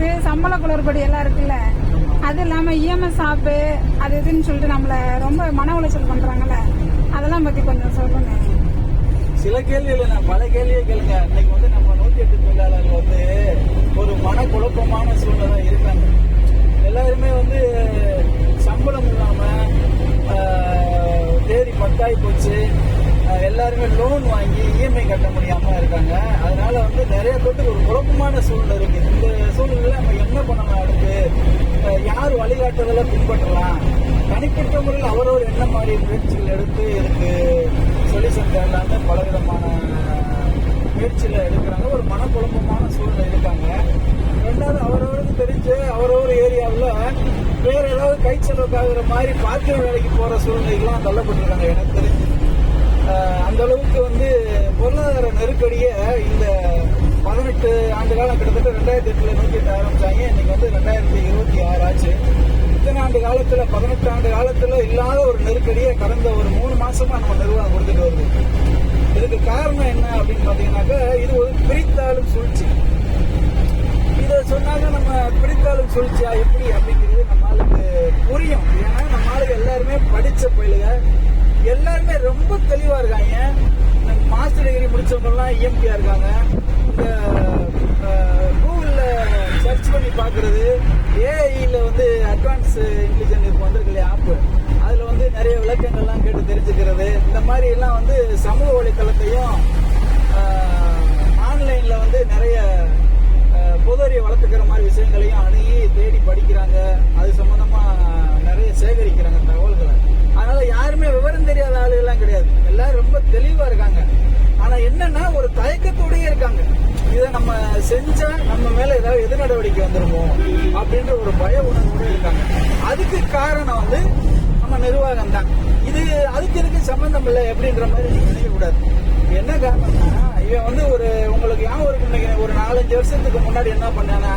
Tax, சம்பள குளறுபடி எல்லாம் இருக்குல்ல, அது இல்லாம இஎம்எஸ் ஆப்பு அது இதுன்னு சொல்லிட்டு நம்மள ரொம்ப மன உளைச்சல் பண்றாங்கல்ல, அதெல்லாம் பத்தி கொஞ்சம் சொல்லுங்க. சில கேள்விகள் நான் பல கேள்வியை கேளுங்க. இன்னைக்கு வந்து நம்ம 108 தொழிலாளர்கள் வந்து ஒரு மன குழப்பமான சூழ்நிலை இருக்காங்க. எல்லாருமே வந்து சம்பளம் இல்லாம தேதி பத்தாயி போச்சு, எல்லாருமே லோன் வாங்கி இஎம்ஐ கட்ட முடியாம இருக்காங்க. அதனால வந்து நிறைய பேருக்கு ஒரு குழப்பமான சூழ்நிலை இருக்கு. இந்த சூழ்நிலையில நம்ம என்ன பண்ணலாம், அடுத்து யார் வழிகாட்டுதலை பின்பற்றலாம், தனிப்பட்ட முறையில் அவரவர் என்ன மாதிரி முயற்சிகள் எடுத்து இதுக்கு சொல்யூஷன் தேடலான்னு பலவிதமான முயற்சியில் எடுக்கிறாங்க. ஒரு மனக்குழப்பமான சூழ்நிலை இருக்காங்க. ரெண்டாவது, அவரவருக்கு தெரிஞ்சு அவரவர் ஏரியாவில் வேற ஏதாவது கை செலவுக்காகிற மாதிரி பாத்திர வேலைக்கு போற சூழ்நிலைகள்லாம் தள்ளப்பட்டிருக்காங்க. எனக்கு தெரிஞ்சு அந்த அளவுக்கு வந்து பொருளாதார நெருக்கடியை இந்த 18 ஆண்டு காலம், கிட்டத்தட்ட 2008 நோக்கிட்டு ஆரம்பிச்சாங்க. இன்னைக்கு வந்து 2026 ஆச்சு. இத்தனை ஆண்டு காலத்துல, 18 ஆண்டு காலத்துல இல்லாத ஒரு நெருக்கடியை கடந்த ஒரு 3 மாசமா நம்ம நிர்வாகம் கொடுத்துட்டு வருது. இதுக்கு காரணம் என்ன அப்படின்னு பாத்தீங்கன்னாக்கா, இது ஒரு பிரித்தாளும் சூழ்ச்சி. இதை சொன்னாங்க, நம்ம பிரித்தாளும் சூழ்ச்சியா எப்படி அப்படிங்கிறது நம்மளுக்கு புரியும். ஏன்னா நம்மளுக்கு எல்லாருமே படிச்ச பயிலுங்க, எல்லாருமே ரொம்ப தெளிவா இருக்காங்க. மாஸ்டர் டிகிரி முடிச்சவங்கலாம் இஎம்பியா இருக்காங்க. இந்த கூகுள்ல சர்ச் பண்ணி பாக்குறது, ஏஐல வந்து அட்வான்ஸ் இன்டெலிஜென்ஸ் இப்போ வந்திருக்கு இல்லையா ஆப், அதுல வந்து நிறைய விளக்கங்கள்லாம் கேட்டு தெரிஞ்சுக்கிறது, இந்த மாதிரி எல்லாம் வந்து சமூக வலைத்தளத்தையும் ஆன்லைன்ல வந்து நிறைய பொது அறிவை வளர்த்துக்கிற மாதிரி விஷயங்களையும் அணுகி தேடி படிக்கிறாங்க. அது சம்பந்தமா நிறைய சேகரிக்கிறாங்க தகவல்களை. அதனால யாருமே விவரம் தெரியாத ஆளுகள்லாம் கிடையாது, எல்லாரும் ரொம்ப தெளிவா இருக்காங்க. ஆனா என்னன்னா, ஒரு தயக்கத்தோடயே இருக்காங்க. இதை நம்ம செஞ்சா நம்ம மேல ஏதாவது எதிர் நடவடிக்கை வந்துருமோ அப்படின்ற ஒரு பய உணர்வோட இருக்காங்க. அதுக்கு காரணம் வந்து நம்ம நிர்வாகம் தான். இது அதுக்கு இதுக்கு சம்பந்தம் இல்லை அப்படின்ற மாதிரி நீங்க நினைக்க கூடாது. என்ன காரணம்னா, இவன் வந்து உங்களுக்கு ஞாபகம் இருக்கு, ஒரு 4-5 வருஷத்துக்கு முன்னாடி என்ன பண்ணானா,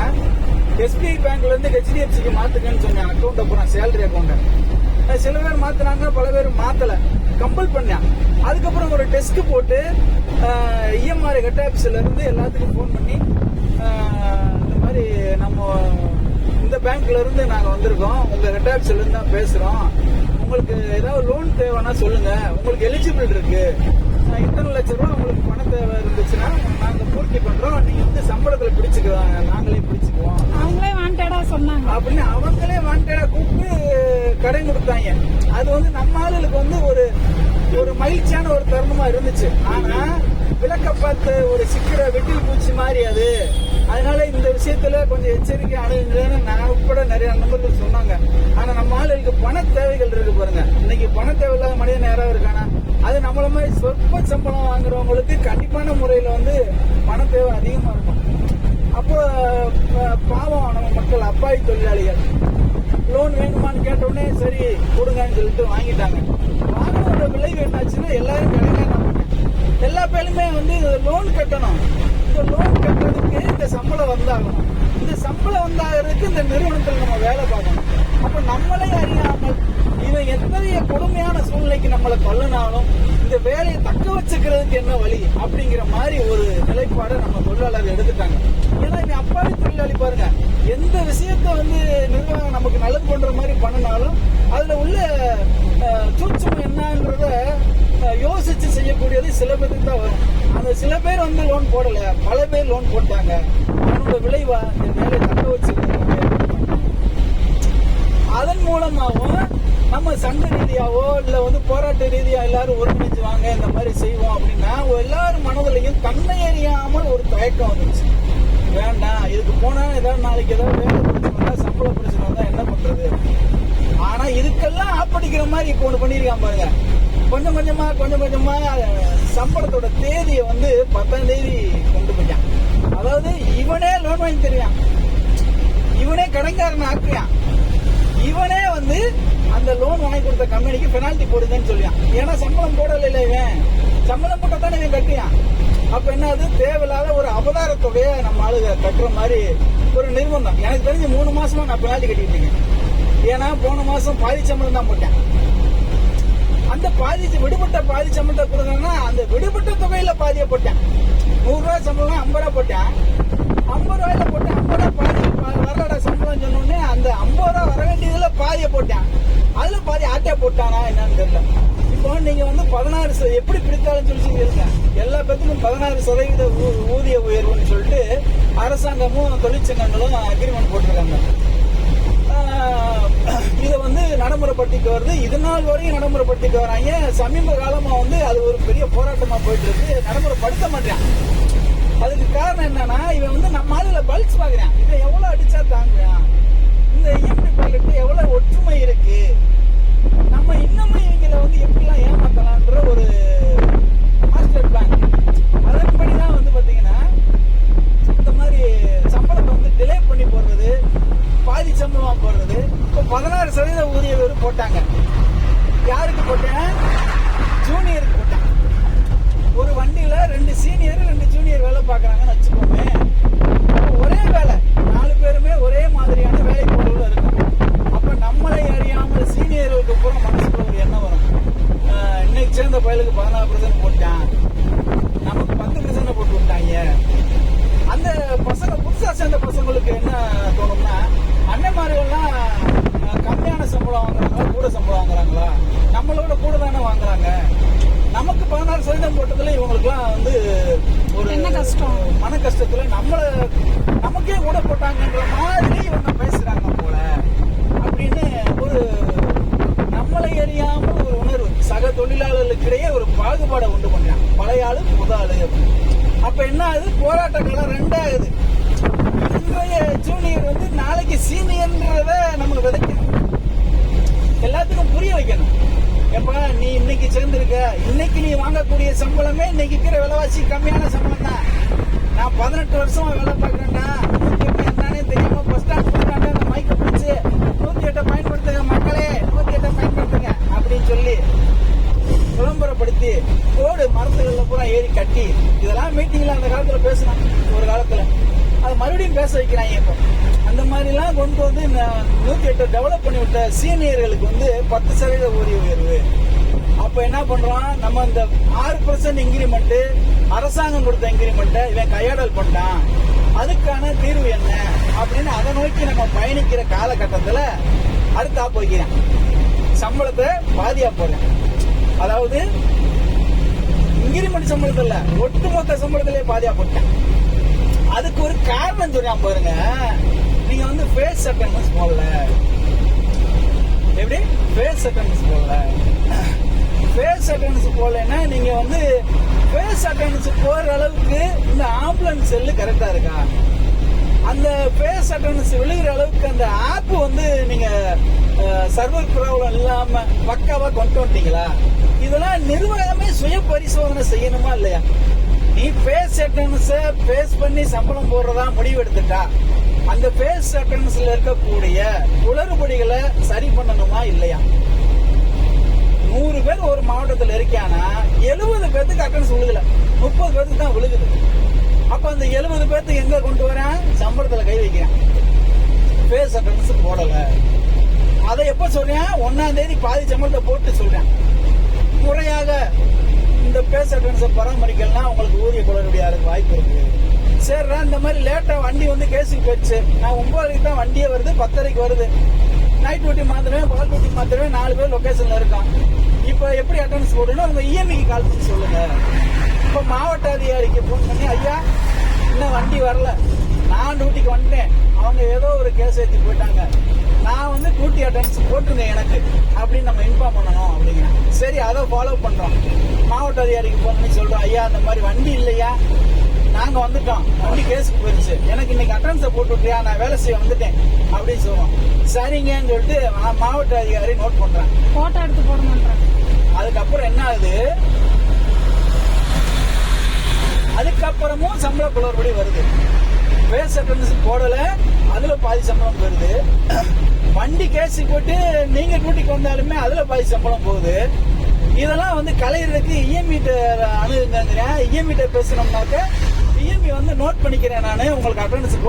எஸ்பிஐ பேங்க்ல இருந்து ஹெச்டிஎஃப்சிக்கு மாத்துக்கன்னு சொன்னேன் அக்கௌண்ட், அப்புறம் சேலரி அக்கௌண்ட். சில பேர் மாத்தினாங்க, பல பேர் மாத்தல, கம்பல் பண்ணேன். அதுக்கப்புறம் ஒரு டெஸ்ட் போட்டு இஎம்ஆர் ஹெட் ஆபீஸ்ல இருந்து எல்லாத்துக்கும் போன் பண்ணி, இந்த மாதிரி நம்ம இந்த பேங்க்ல இருந்து நாங்க வந்திருக்கோம், உங்க ஹெட் ஆபீஸ்ல இருந்து தான் பேசுறோம், உங்களுக்கு ஏதாவது லோன் தேவைன்னா சொல்லுங்க, உங்களுக்கு எலிஜிபிள் இருக்கு, இத்தனை லட்சம் ரூபாய் உங்களுக்கு பண தேவை இருந்துச்சுன்னா நாங்க பூர்த்தி பண்றோம், நீங்க வந்து சம்பளத்துல பிடிச்சுக்குவாங்க, நாங்களே பிடிச்சுக்குவோம், அவங்களே வாண்டடா சொன்னாங்க அப்படின்னு அவங்களே வாண்டடா கூப்பிட்டு கடை கொடுத்தாங்க. அது வந்து நம்ம ஆளுகளுக்கு வந்து ஒரு மகிழ்ச்சியான ஒரு தருணமா இருந்துச்சு. ஆனா விளக்க பார்த்து ஒரு சிக்கிற வெட்டில் பூச்சி மாதிரி அது. அதனால இந்த விஷயத்துல கொஞ்சம் எச்சரிக்கை அணுகுங்கன்னு நான் உட்பட நிறைய நண்பர்கள் சொன்னாங்க. ஆனா நம்ம ஆளுகளுக்கு பண தேவைகள் இருக்கு பாருங்க. இன்னைக்கு பண தேவை இல்லாத மனிதன் யாராவது இருக்கானா? அது நம்மள மாதிரி சொற்ப சம்பளம் வாங்குறவங்களுக்கு கண்டிப்பான முறையில வந்து பண தேவை அதிகமா இருக்கும். அப்போ பாவம் நம்ம மக்கள், அப்பாவி தொழிலாளிகள் லோன் வேணுமான்னு கேட்டோடனே சரி கொடுங்கன்னு சொல்லிட்டு வாங்கிட்டாங்க. வாங்கினோட விளைவு என்னாச்சுன்னா, எல்லாரும் கிடைக்காம எல்லா பேருமே வந்து லோன் கட்டணும். இந்த லோன் கட்டுறதுக்கு இந்த சம்பளம் வந்தாகணும். இந்த சம்பளம் வந்தாகிறதுக்கு இந்த நிறுவனத்தில் நம்ம வேலை பார்க்கணும். அப்ப நம்மளே அறியாமல் இவன் எத்தனைய கொடுமையான சூழ்நிலைக்கு நம்மளை தள்ளினாலும் இந்த வேலையை தக்க வச்சுக்கிறதுக்கு என்ன வழி அப்படிங்கிற மாதிரி ஒரு நிலைப்பாடை நம்ம தொழிலாளர்கள் எடுத்துட்டாங்க. ஏன்னா இவன் அப்பாவி தொழிலாளி பாருங்க, எந்த விஷயத்த வந்து நிர்வாகம் நமக்கு நல்லது பண்ற மாதிரி பண்ணினாலும் அதுல உள்ள சூட்சம் என்னன்றத யோசிச்சு செய்யக்கூடியது சில பேருக்கு தான் வரும். அந்த சில பேர் வந்து லோன் போடல, பல பேர் லோன் போட்டாங்க. அதனோட விளைவா இந்த வேலையை தக்க வச்சுக்கிறது. அதன் மூலமாகவும் நம்ம சங்க ரீதியாவோ இல்ல வந்து போராட்ட ரீதியா எல்லாரும் ஒருங்கிணைச்சு வாங்க இந்த மாதிரி செய்வோம் அப்படின்னா எல்லாரும் மனதிலையும் தன்னை அறியாமல் ஒரு தயக்கம் வந்துச்சு. வேண்டாம், இதுக்கு போனா ஏதாவது நாளைக்கு ஏதாவது வேலை பிரச்சனை, சம்பள பிரச்சனை வந்தா என்ன பண்றது? ஆனா இதுக்கெல்லாம் ஆப்படிக்கிற மாதிரி இப்போ ஒண்ணு பண்ணிருக்கான் பாருங்க. கொஞ்சம் கொஞ்சமா சம்பளத்தோட தேதியை வந்து 10ஆம் தேதி கொண்டு போயிட்டான். அதாவது இவனே லோன் வாங்கி தருவான், இவனே கடன்காரன் ஆக்குறான், இவனே வந்து அந்த லோன் வாங்கி கொடுத்த கம்பெனிக்கு பெனால்டி போடுதுன்னு சொல்லியான். ஏன்னா சம்பளம் போடல, இவன் சம்பளம் போட்டா தானே இவன் கட்டியான். அப்ப என்ன, அது தேவையில்லாத ஒரு அபதாரத்தோடைய நம்ம ஆளுக கட்டுற மாதிரி ஒரு நிர்பந்தம். எனக்கு தெரிஞ்சு 3 மாசமா நான் பெனால்டி கட்டிட்டு இருக்கேன். ஏன்னா போன மாசம் பாதி சம்பளம் தான் போட்டேன். அந்த விடுபட்ட பாதி சம்பளத்தை கொடுக்கணும்னா அந்த விடுபட்ட தொகையில பாதியை போட்டேன். 100 ரூபாய் சம்பளம் 50 ரூபாய் போட்டேன். 50 ரூபாயில போட்டேன், 50 ரூபாய் ரூபான்னு சொன்னோடனே அந்த 50 ரூபா வர வேண்டியதுல பாதியை போட்டான், அதுல பாதி ஆட்டா போட்டானா என்னன்னு தெரியல. இப்போ நீங்க வந்து 16 எப்படி பிடித்தாலும் சொல்லி எல்லா பேத்துக்கும் 16% ஊதிய உயர்வுன்னு சொல்லிட்டு அரசாங்கமும் தொழிற்சங்கங்களும் அக்ரிமெண்ட் போட்டிருக்காங்க. இதை வந்து நடைமுறைப்படுத்திட்டு வருது. இது நாள் வரையும் நடைமுறைப்படுத்திட்டு வராங்க. சமீப காலமா வந்து அது ஒரு பெரிய போராட்டமா போயிட்டு இருக்கு. நடைமுறைப்படுத்த மாட்டான். அதுக்கு காரணம் என்னன்னா, இவன் வந்து நம்ம ஆளுல பல்ஸ் பாக்குறான். இவன் எவ்வளவு அடிச்சா தாங்குறான், இந்த இஎம்டி பைலட் எவ்வளவு ஒற்றுமை இருக்கு, நம்ம இன்னமும் இவங்களை வந்து எப்படிலாம் ஏமாத்தலான்ற ஒரு மாஸ்டர் பிளான். அதன்படிதான் வந்து பாத்தீங்கன்னா இந்த மாதிரி சம்பளத்தை வந்து டிலே பண்ணி போடுறது, பாதி சம்பளமா போடுறது. இப்போ 16% ஊதிய உயர்வு போட்டாங்க. யாருக்கு போட்டேன்? ஜூனியருக்கு போட்டேன். ஒரு வண்டியில 2 சீனியர் 2 ஜூனியர் வேலை பார்க்கறாங்கன்னு வச்சுக்கோமே. ஒரே வேலை, 4 பேருமே ஒரே மாதிரியான வேலை பொருள் இருக்கும். அப்ப நம்மளை அறியாமல் சீனியர்களுக்கு பூரா மனசுக்குள்ள ஒரு எண்ணம் வரும், இன்னைக்கு சேர்ந்த பயலுக்கு 14% போட்டான், நமக்கு 10% போட்டு விட்டாங்க. அந்த பசங்க புதுசா சேர்ந்த பசங்களுக்கு என்ன தோணும்னா, அண்ணன்மார்கள்லாம் கம்மியான சம்பளம் வாங்குறாங்களா கூட சம்பளம் வாங்குறாங்களா, நம்மளோட கூட தானே வாங்குறாங்க, நமக்கு 16% போட்டதுல இவங்களுக்குலாம் வந்து ஒரு என்ன கஷ்டம், மன கஷ்டத்துல நமக்கே கூட போட்டாங்கன்ற மாதிரி இவங்க பேசுறாங்க போல அப்படின்னு ஒரு நம்மளை அறியாமல் ஒரு உணர்வு சக தொழிலாளர்களுக்கிடையே ஒரு பாகுபாடை உண்டு பண்றாங்க. பழைய ஆளு புது ஆளு. அப்ப என்ன ஆகுது? போராட்ட காலம் 2 ஆகுது. இன்றைய ஜூனியர் வந்து நாளைக்கு சீனியர்ன்றத நமக்கு விதைக்கணும், எல்லாத்துக்கும் புரிய வைக்கணும். எப்ப நீ இன்னைக்கு சேர்ந்திருக்க, இன்னைக்கு நீ வாங்கக்கூடிய சம்பளமே இன்னைக்கு இருக்கிற விலைவாசி கம்மியான சம்பளம் தான். நான் 18 வருஷமா வேலை பார்க்கறேன்டா, 108 என்னன்னே தெரியாம பஸ் ஸ்டாண்ட் அந்த மைக்க பிடிச்சு 108 பயன்படுத்துங்க மக்களே, 108 பயன்படுத்துங்க அப்படின்னு சொல்லி விளம்பரப்படுத்தி கோடு மரத்துகள்ல பூரா ஏறி கட்டி, இதெல்லாம் மீட்டிங்ல அந்த காலத்துல பேசினான் ஒரு காலத்துல, அதை மறுபடியும் பேச வைக்கிறாங்க. இப்போ அந்த மாதிரிலாம் கொண்டு வந்து 108 டெவலப் பண்ணி விட்ட சீனியர்களுக்கு வந்து 10% ஊதிய உயர்வு. அப்ப என்ன பண்றான்? நம்ம இந்த 6% இன்கிரிமெண்ட், அரசாங்கம் கொடுத்த இன்கிரிமெண்ட் இவன் கையாடல் பண்ணான், அதுக்கான தீர்வு என்ன அப்படின்னு அதை நோக்கி நம்ம பயணிக்கிற காலகட்டத்துல அடுத்தா போய்க்கிறான், சம்பளத்தை பாதியா போறேன். அதாவது இன்கிரிமெண்ட் சம்பளத்துல ஒட்டுமொத்த சம்பளத்திலே பாதியா போட்டேன். அதுக்கு ஒரு காரணம் சொல்றான் பாருங்க. நீங்க வந்து ஃபேஸ் அட்டெண்டன்ஸ் போடல. எப்படி ஃபேஸ் அட்டெண்டன்ஸ் போடல? ஃபேஸ் அட்டெண்டன்ஸ் போடலன்னா நீங்க வந்து ஃபேஸ் அட்டெண்டன்ஸ் போற அளவுக்கு இந்த ஆம்புலன்ஸ் செல்லு கரெக்டா இருக்கா, அந்த ஃபேஸ் அட்டெண்டன்ஸ் விழுகிற அளவுக்கு அந்த ஆப் வந்து நீங்க சர்வர் ப்ராப்ளம் இல்லாம பக்காவா கொண்டு வந்துட்டீங்களா? இதெல்லாம் நிர்வாகமே சுய பரிசோதனை செய்யணுமா இல்லையா? நீ ஃபேஸ் அட்டெண்டன்ஸ் ஃபேஸ் பண்ணி சம்பளம் போடுறதா முடிவு எடுத்துட்டா, அந்த ஃபேஸ் அட்டெண்டன்ஸ்ல இருக்கக்கூடிய குளறுபடிகளை சரி பண்ணணுமா இல்லையா? 100 பேர் ஒரு மாவட்டத்தில் இருக்கானா 70 பேருக்கு அட்டெண்டன்ஸ் விழுகல, 30 பேருக்கு தான் விழுகுது. அப்ப அந்த 70 பேருக்கு எங்க கொண்டு வரேன்? சம்பளத்துல கை வைக்கிறேன், ஃபேஸ் அட்டெண்டன்ஸ் போடல. அதை எப்ப சொல்றேன்? 1ஆம் தேதி பாதி சம்பளத்தை போட்டு சொல்றேன். முறையாக இந்த ஃபேஸ் அட்டெண்டன்ஸை பராமரிக்கலாம், உங்களுக்கு ஊதிய குளறுபடி யாருக்கு வாய்ப்பு இருக்கு. சரி, இந்த மாதிரி லேட்டா வண்டி வந்து கேஸுக்கு போயிடுச்சு, நான் 9:30 தான் வண்டியே வருது, 10:30 வருது, நைட் டியூட்டி மாத்திரமே பகல் டியூட்டி மாத்திரமே 4 பேர் லொகேஷன்ல இருக்கான். இப்ப எப்படி அட்டெண்டன்ஸ் போடணும்? உங்க இஎம்ஐக்கு கால் பண்ணி சொல்லுங்க. இப்ப மாவட்ட அதிகாரிக்கு போன் பண்ணி, ஐயா இன்னும் வண்டி வரல, நான் டியூட்டிக்கு வந்துட்டேன், அவங்க ஏதோ ஒரு கேஸ் ஏற்றி போயிட்டாங்க, நான் வந்து டியூட்டி அட்டெண்டன்ஸ் போட்டுங்க எனக்கு அப்படின்னு நம்ம இன்ஃபார்ம் பண்ணணும் அப்படிங்கிறேன். சரி, அதை ஃபாலோ பண்றோம். மாவட்ட அதிகாரிக்கு போன் பண்ணி சொல்றோம், ஐயா அந்த மாதிரி வண்டி இல்லையா, நாங்க வந்துட்டோம், வண்டி கேஸுக்கு போயிருச்சு, எனக்கு இன்னைக்கு அட்டெண்டன்ஸை போட்டு விட்டியா, நான் வேலை செய்ய வந்துட்டேன் அப்படின்னு சொல்லுவோம். சரிங்கன்னு சொல்லிட்டு மாவட்ட அதிகாரி நோட் பண்றேன், போட்டோ எடுத்து போடணும்ன்றேன். அதுக்கப்புறம் என்ன ஆகுது? அதுக்கப்புறமும் சம்பள குளறுபடி வருது. ஃபேஸ் அட்டெண்டன்ஸ் போடல, அதுல பாதி சம்பளம் போயிருது. வண்டி கேஸுக்கு போட்டு நீங்க டியூட்டிக்கு வந்தாலுமே அதுல பாதி சம்பளம் போகுது. இதெல்லாம் வந்து கலையிறதுக்கு இஎம்ஐ அணுகுங்கிறேன். இஎம்ஐ பேசணும்னாக்க இஎம்ஐ வந்து நோட் பண்ணிக்கிறேன், நான் உங்களுக்கு அட்டெண்டன்ஸ்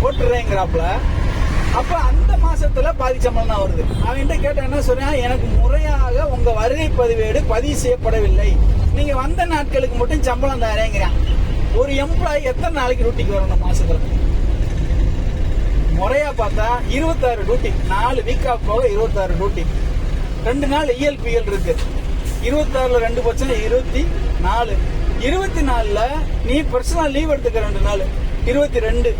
போட்டுறேங்கிறாப்ல. அப்ப அந்த மாசத்துல பாதி சம்பளம் தான் வருது. அவன்கிட்ட கேட்ட என்ன சொல்றான்? எனக்கு முறையாக உங்க வருகை பதிவேடு பதிவு செய்யப்படவில்லை, நீங்க வந்த நாட்களுக்கு மட்டும் சம்பளம் தரேங்கிறான். ஒரு எம்ப்ளாயி எத்தனை நாளைக்கு டியூட்டிக்கு வரணும் மாசத்துல? முறையா பார்த்தா 26 டியூட்டி, 4 வீக் ஆஃப் போக 26 டியூட்டி, 2 நாள் இஎல்பிஎல் இருக்கு. 26ல 2 பட்சம் 24, 24ல நீ பர்சனல் லீவ் எடுத்துக்க 2 நாள் 22,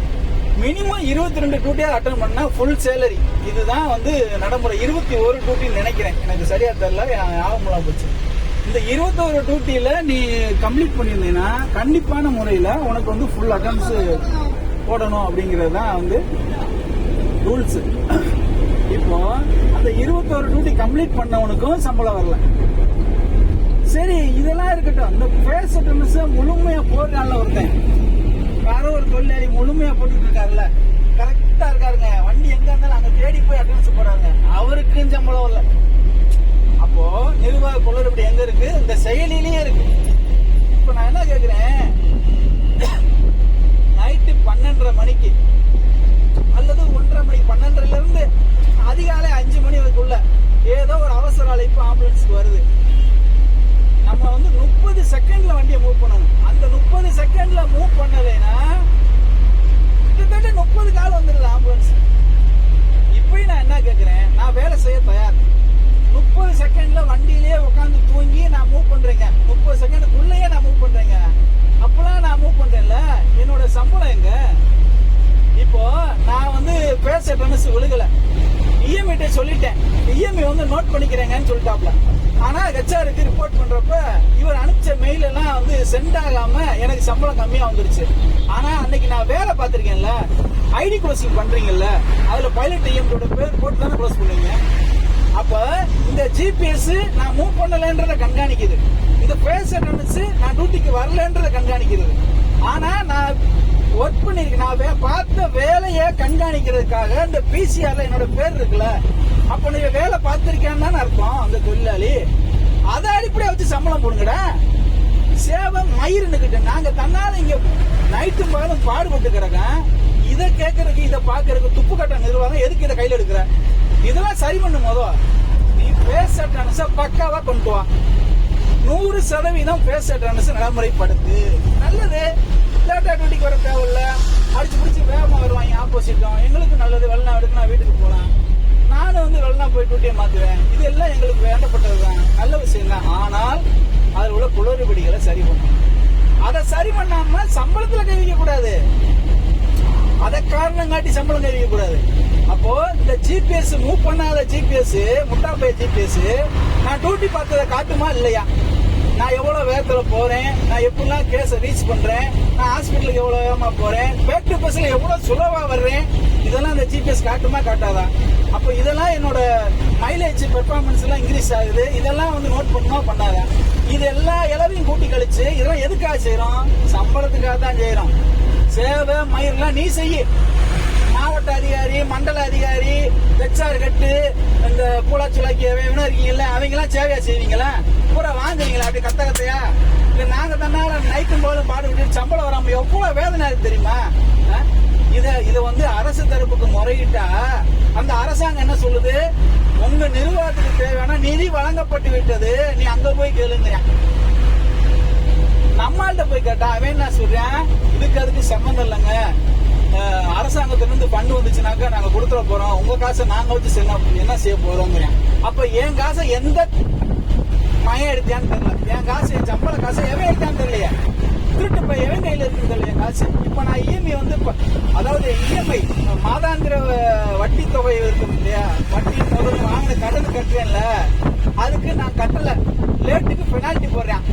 மினிமம் 22 டியூட்டியா அட்டன் பண்ணா ஃபுல் சேலரி. இதுதான் வந்து நடைமுறை. 21 டியூட்டின்னு நினைக்கிறேன், எனக்கு சரியா தெரியல, ஞாபகம் போச்சு. இந்த 21 டியூட்டியில நீ கம்ப்ளீட் பண்ணியிருந்தீங்கன்னா கண்டிப்பான முறையில உனக்கு வந்து ஃபுல் அட்டெண்டன்ஸ் போடணும் அப்படிங்கிறது தான் வந்து ரூல்ஸ். இப்போ அந்த 21 டியூட்டி கம்ப்ளீட் பண்ணவனுக்கும் சம்பளம் வரல. சரி, இதெல்லாம் இருக்கட்டும். இந்த ஃபேஸ் அட்டெண்டன்ஸ் முழுமையா போடுறான்ல ஒருத்தன், யாரோ ஒரு தொழிலாளி முழுமையா போட்டுட்டு இருக்காருல்ல, கரெக்டா இருக்காருங்க, வண்டி எங்க இருந்தாலும் அங்க தேடி போய் அட்டெண்டன்ஸ் போறாங்க, அவருக்கு சம்பளம் வரல. அப்போ நிர்வாக குளறுபடி எங்க இருக்கு? இந்த செயலிலேயே இருக்கு. இப்ப நான் என்ன கேக்குறேன், நைட்டு 12:30 மணிக்கு அல்லது 1:30 மணிக்கு, 12:30ல இருந்து அதிகாலை 5 மணி வரைக்குள்ள ஏதோ ஒரு அவசர அழைப்பு ஆம்புலன்ஸ்க்கு வருது. நம்ம வந்து 30 செகண்ட்ல வண்டியை மூவ் பண்ணணும். அந்த 30 செகண்ட்ல மூவ் பண்ணலைன்னா கிட்டத்தட்ட 30 கால் வந்துருது ஆம்புலன்ஸ். இப்பயும் நான் என்ன கேட்கிறேன், நான் வேலை செய்ய தயார். 30 செகண்ட்ல வண்டியிலேயே உட்காந்து தூங்கி நான் மூவ் பண்றேங்க, 30 செகண்டுக்குள்ளேயே நான் மூவ் பண்றேங்க. அப்பெல்லாம் நான் மூவ் பண்றேன்ல, என்னோட சம்பளம் எங்க? இப்போ நான் வந்து பேச டென்ஸ் விழுகல, இஎம்ஐ சொல்லிட்டேன், இஎம்ஐ வந்து நோட் பண்ணிக்கிறேங்கன்னு சொல்லிட்டாப்ல. ஆனா ஹெச்ஆருக்கு ரிப்போர்ட் பண்றப்ப இவர் அனுப்பிச்ச மெயில் எல்லாம் வந்து சென்ட் ஆகாம எனக்கு சம்பளம் கம்மியா வந்துருச்சு. ஆனா அன்னைக்கு நான் வேலை பார்த்திருக்கேன்ல, ஐடி க்ளோசிங் பண்றீங்கல்ல, அதுல பைலட் இஎம்ஐயோட பேர் போட்டு தானே க்ளோஸ் பண்ணுவீங்க. அப்ப இந்த ஜிபிஎஸ் நான் மூவ் பண்ணலன்றத கண்காணிக்குது, இந்த ஃபேஸ் அட்டெண்டன்ஸ் நான் டியூட்டிக்கு வரலன்றத கண்காணிக்கிறது. ஆனா நான் ஒர்க் பண்ணிருக்கேன், நான் பார்த்த வேலையை கண்காணிக்கிறதுக்காக இந்த பிசிஆர்ல என்னோட பேர் இருக்குல்ல, அப்ப நீங்க வேலை பார்த்திருக்கேன்னு தானே அர்த்தம் அந்த தொழிலாளி. அதை அடிப்படையா வச்சு சம்பளம் போடுங்கடா. சேவை மயிருன்னுக்கிட்ட நாங்க தன்னால இங்க நைட்டு பகலும் பாடுபட்டு கிடக்கேன். இதை கேட்கறதுக்கு இதை பாக்குறதுக்கு துப்பு கட்ட நிர்வாகம் எதுக்கு இதை கையில் எடுக்கிற? இதெல்லாம் சரி பண்ணும் போதோ நீ பேஸ் அட்டெண்டன்ஸ் பக்காவா கொண்டு வா. 100% பேஸ் அட்டெண்டன்ஸ் நடைமுறைப்படுத்து. நல்லது. லேட்டா டியூட்டிக்கு வர தேவையில்ல, அடிச்சு பிடிச்சி வேகமா வருவாங்க ஆப்போசிட்டும். எங்களுக்கு நல்லது. வெளிநாடுக்கு நான் வீட்டுக்கு போலாம், நானும் வந்து வெளிநாடு போய் டியூட்டியை மாத்துவேன். இது எல்லாம் எங்களுக்கு வேண்டப்பட்டதுதான், நல்ல விஷயம் தான். ஆனால் அதில் உள்ள குளறுபடிகளை சரி பண்ணணும். அதை சரி பண்ணாம சம்பளத்துல கை வைக்க கூடாது, அதை காரணம் காட்டி சம்பளம் கை வைக்க கூடாது. அப்போ இந்த ஜிபிஎஸ் மூவ் பண்ணாத ஜிபிஎஸ், முட்டாப்பைய ஜிபிஎஸ் நான் டியூட்டி பார்த்ததை காட்டுமா இல்லையா? நான் எவ்வளவு வேகத்துல போறேன், நான் எப்படிலாம் கேஸை ரீச் பண்றேன், நான் ஹாஸ்பிட்டலுக்கு எவ்வளவு வேகமா போறேன், பேக் டு பஸ்ல எவ்வளவு சுலபா வர்றேன், இதெல்லாம் இந்த ஜிபிஎஸ் காட்டுமா காட்டாதா? அப்போ இதெல்லாம் என்னோட மைலேஜ் பெர்ஃபார்மன்ஸ் எல்லாம் இன்க்ரீஸ் ஆகுது, இதெல்லாம் வந்து நோட் பண்ணுமா பண்ணாத? இது எல்லா இளவையும் கூட்டி கழிச்சு இதெல்லாம் எதுக்காக செய்யறோம்? சம்பளத்துக்காக தான் செய்யறோம். சேவை மயிரெல்லாம் நீ செய்ய, மாவட்ட அதிகாரி, மண்டல அதிகாரி, ஹெச்ஆர் கட்டு, இந்த கூலாச்சுலாக்கி இருக்கீங்கல்ல, அவங்க எல்லாம் சேவையா செய்வீங்களா? பூரா வாங்குவீங்களா அப்படி கத்த கத்தையா? இல்ல நாங்க தன்னால நைட்டும் போதும் பாடுபட்டு சம்பளம் வராம எவ்வளவு வேதனை இருக்கு தெரியுமா? இத வந்து அரசு தரப்புக்கு முறையிட்டா அந்த அரசாங்கம் என்ன சொல்லுது? உங்க நிர்வாகத்துக்கு தேவையான நிதி வழங்கப்பட்டு விட்டது, நீ அங்க போய் கேளுங்க. நம்மள்கிட்ட போய் கேட்டா அவன் என்ன சொல்றேன், இதுக்கு அதுக்கு சம்பந்தம் இல்லைங்க, அரசாங்கத்திலிருந்து ஃபண்ட் வந்துச்சுனாக்கா நாங்க கொடுத்துட போறோம், உங்க காசை நாங்க வச்சு என்ன செய்ய போறோம். அப்ப என் காசை எந்த மயம் எடுத்தான்னு தெரியல, என் காசு என் சம்பள காசை எவன் எடுத்தான்னு தெரியலையே, திருட்டு போய் எவன் கையில இருக்குன்னு தெரியல என் காசு. இப்ப நான் இஎம்ஐ வந்து அதாவது இஎம்ஐ மாதாந்திர வட்டி தொகை இருக்கும் இல்லையா, வட்டி முதல்ல வாங்கின கடன் கட்டுறேன்ல, அதுக்கு நான் கட்டல, லேட்டுக்கு பெனால்டி போடுறேன்.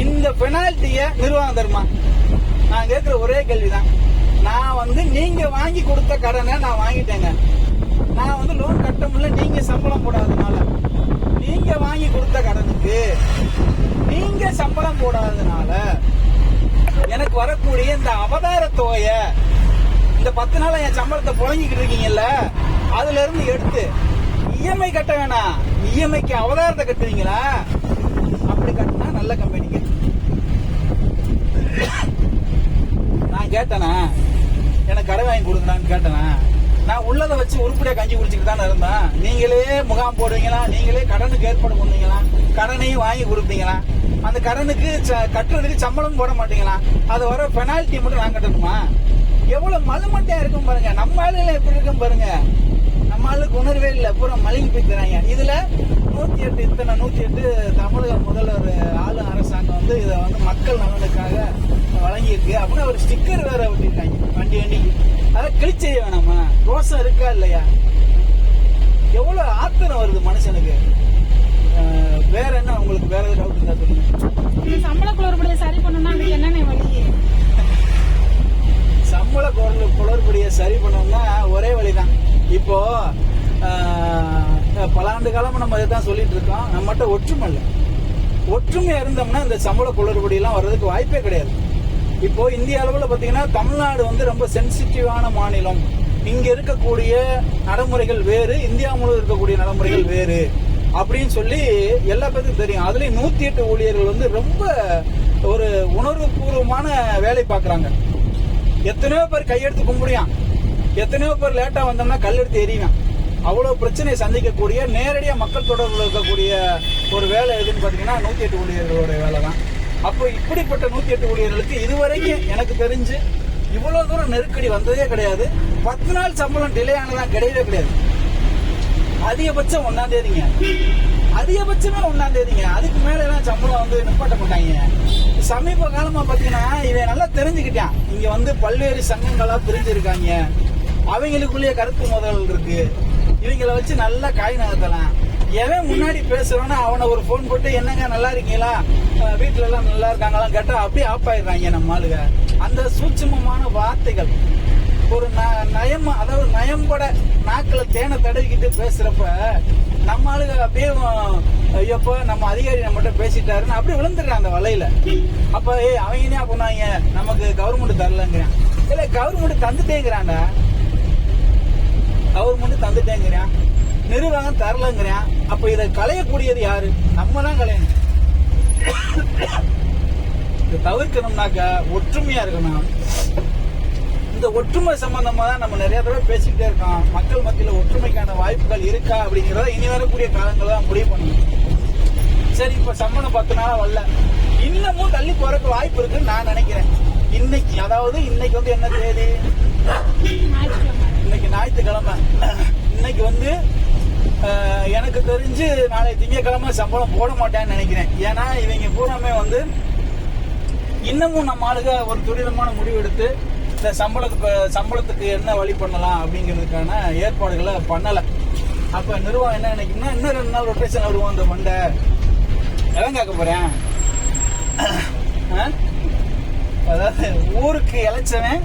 இந்த பெனால்ட்டிய நிர்வாகம் தருமா? நான் கேட்கிற ஒரே கேள்விதான். நான் வந்து நீங்க வாங்கி கொடுத்த கடனை நான் வாங்கிட்டேங்க, நான் வந்து லோன் கட்ட முடியல, நீங்க சம்பளம் போடாதனால, நீங்க வாங்கி கொடுத்த கடனுக்கு நீங்க சம்பளம் போடாதனால எனக்கு வரக்கூடிய இந்த அவதார தொகைய, இந்த 10 நாளா என் சம்பளத்தை புழங்கிக்கிட்டு இருக்கீங்கல்ல, அதுல இருந்து எடுத்து இஎம்ஐ கட்ட வேணாம், இஎம்ஐக்கு அவதாரத்தை கட்டுவீங்களா? அப்படி கட்டினா நல்ல கம்பெனிக்கு. நான் கேட்டேனா எனக்கு கடை வாங்கி கொடுங்கன்னு கேட்டேனா? நான் உள்ளதை வச்சு உருப்படியா கஞ்சி குடிச்சுட்டு தானே இருந்தேன். நீங்களே முகாம் போடுவீங்களா, நீங்களே கடனுக்கு ஏற்பாடு பண்ணுவீங்களா, கடனையும் வாங்கி கொடுப்பீங்களா, அந்த கடனுக்கு கட்டுறதுக்கு சம்பளம் போட மாட்டீங்களா, அது வர பெனால்ட்டி மட்டும் நான் கட்டணுமா? எவ்வளவு மலமட்டையா இருக்கும் பாருங்க. நம்ம ஆளுல எப்படி இருக்கும் பாருங்க. நம்ம ஆளுக்கு உணர்வே இல்லை, பூரா மலிங்கி போய்க்கிறாங்க. இதுல 108 தமிழக முதல்வர் ஆளு அரசாங்கம் வந்து இதை வந்து மக்கள் நலனுக்காக வழங்கியிருக்கு அப்படின்னு ஒரு ஸ்டிக்கர் வேற ஒட்டிருக்காங்க வண்டி வண்டிக்கு. அதை கிழிச்செய்ய வேணாமா? ரோசம் இருக்கா இல்லையா? எவ்வளவு ஆத்திரம் வருது மனுஷனுக்கு. வேற என்ன உங்களுக்கு வேற ஏதாவது டவுட் இருந்தா சொல்லுங்க. சம்பள குளறுபடியை சரி பண்ணணும்னா அதுக்கு என்னென்ன வழி? சம்பள குளறுபடியை சரி பண்ணணும்னா ஒரே வழிதான். இப்போ பல ஆண்டு காலமா நம்ம இதைத்தான் சொல்லிட்டு இருக்கோம். நம்மகிட்ட ஒற்றுமை இல்லை. ஒற்றுமையா இருந்தோம்னா இந்த சம்பள குளறுபடி எல்லாம் வர்றதுக்கு வாய்ப்பே கிடையாது. இப்போ இந்திய அளவில் பாத்தீங்கன்னா தமிழ்நாடு வந்து ரொம்ப சென்சிட்டிவான மாநிலம். இங்க இருக்கக்கூடிய நடைமுறைகள் வேறு, இந்தியா முழுவதும் இருக்கக்கூடிய நடைமுறைகள் வேறு அப்படின்னு சொல்லி எல்லா பேருக்கும் தெரியும். அதுலயும் 108 ஊழியர்கள் வந்து ரொம்ப ஒரு உணர்வு பூர்வமான வேலை பார்க்கறாங்க. எத்தனையோ பேர் கையெடுத்து கும்பிடுவான், எத்தனையோ பேர் லேட்டா வந்தோம்னா கல்லெடுத்து எறிவான். அவ்வளவு பிரச்சனையை சந்திக்கக்கூடிய நேரடியா மக்கள் தொடர்பில் இருக்கக்கூடிய ஒரு வேலை எதுன்னு பாத்தீங்கன்னா 108 ஊழியர்களோட வேலை தான். அப்போ இப்படிப்பட்ட 108 ஊழியர்களுக்கு இதுவரைக்கும் எனக்கு தெரிஞ்சு இவ்வளவு தூரம் நெருக்கடி வந்ததே கிடையாது. 10 நாள் சம்பளம் டிலே ஆனதான் கிடையவே கிடையாது. அதிகபட்சம் 1ஆம் தேதிங்க, அதிகபட்சமே 1ஆம் தேதிங்க. அதுக்கு மேல எல்லாம் சம்பளம் வந்து நிப்பாட்ட மாட்டாங்க. சமீப காலமா பாத்தீங்கன்னா இவன் நல்லா தெரிஞ்சுக்கிட்டான். இங்க வந்து பல்வேறு சங்கங்களா பிரிஞ்சிருக்காங்க. அவங்களுக்குள்ளேயே கருத்து மோதல் இருக்கு. இவங்களை வச்சு நல்லா காய் நகர்த்தலாம். எவன் முன்னாடி பேசுறோன்னா அவனை ஒரு போன் போட்டு என்னங்க நல்லா இருக்கீங்களா, வீட்டுல எல்லாம் நல்லா இருக்காங்களா கேட்டா அப்படியே ஆஃப் ஆயிடுறாங்க நம்ம ஆளுங்க. அந்த சூட்சுமமான வார்த்தைகள் ஒரு நயமா, அதாவது நயம்பட நாக்கில் தேனை தடவிக்கிட்டு பேசுறப்ப நம்ம ஆளுங்க அப்படியே ஐயோப்பா நம்ம அதிகாரி நம்மகிட்ட பேசிட்டாருன்னு அப்படியே விழுந்துடுறான் அந்த வலையில. அப்ப அவங்க என்ன பண்ணாங்க, நமக்கு கவர்மெண்ட் தரலங்கிறான். இல்ல கவர்மெண்ட் தந்துட்டேங்கிறான்டா, கவர்மெண்ட் தந்துட்டேங்கிறான், நிர்வாகம் தரலங்கிறான். அப்ப இதை களையக்கூடியது யாரு? நம்ம தான் களையணும். இதை தவிர்க்கணும்னாக்கா ஒற்றுமையா இருக்கணும். இந்த ஒற்றுமை சம்பந்தமா தான் நம்ம நிறைய தடவை பேசிக்கிட்டே இருக்கோம். மக்கள் மத்தியில ஒற்றுமைக்கான வாய்ப்புகள் இருக்கா அப்படிங்கறத இனி வரக்கூடிய காலங்கள முடிவு பண்ணணும். சரி, இப்ப சம்பளம் 10 நாளா வரல, இன்னமும் தள்ளி போறதுக்கு வாய்ப்பு இருக்குன்னு நான் நினைக்கிறேன். இன்னைக்கு, அதாவது இன்னைக்கு வந்து என்ன தேதி? இன்னைக்கு ஞாயிற்றுக்கிழமை. இன்னைக்கு வந்து எனக்கு தெரிஞ்சு நாளை திங்கட்கிழமை சம்பளம் போட மாட்டேன்னு நினைக்கிறேன். ஏன்னா இவங்க பூராமே வந்து இன்னமும் நம்ம ஆளுக ஒரு துரிதமான முடிவு எடுத்து இந்த சம்பளத்துக்கு என்ன வழி பண்ணலாம் அப்படிங்கிறதுக்கான ஏற்பாடுகளை பண்ணல. அப்ப நிர்வாகம் என்ன நினைக்கும்னா, இன்னும் 2 நாள் ரொட்டேஷன் வருவோம் அந்த மண்டை. எவன் கேட்க போறேன்? அதாவது ஊருக்கு இழைச்சவன்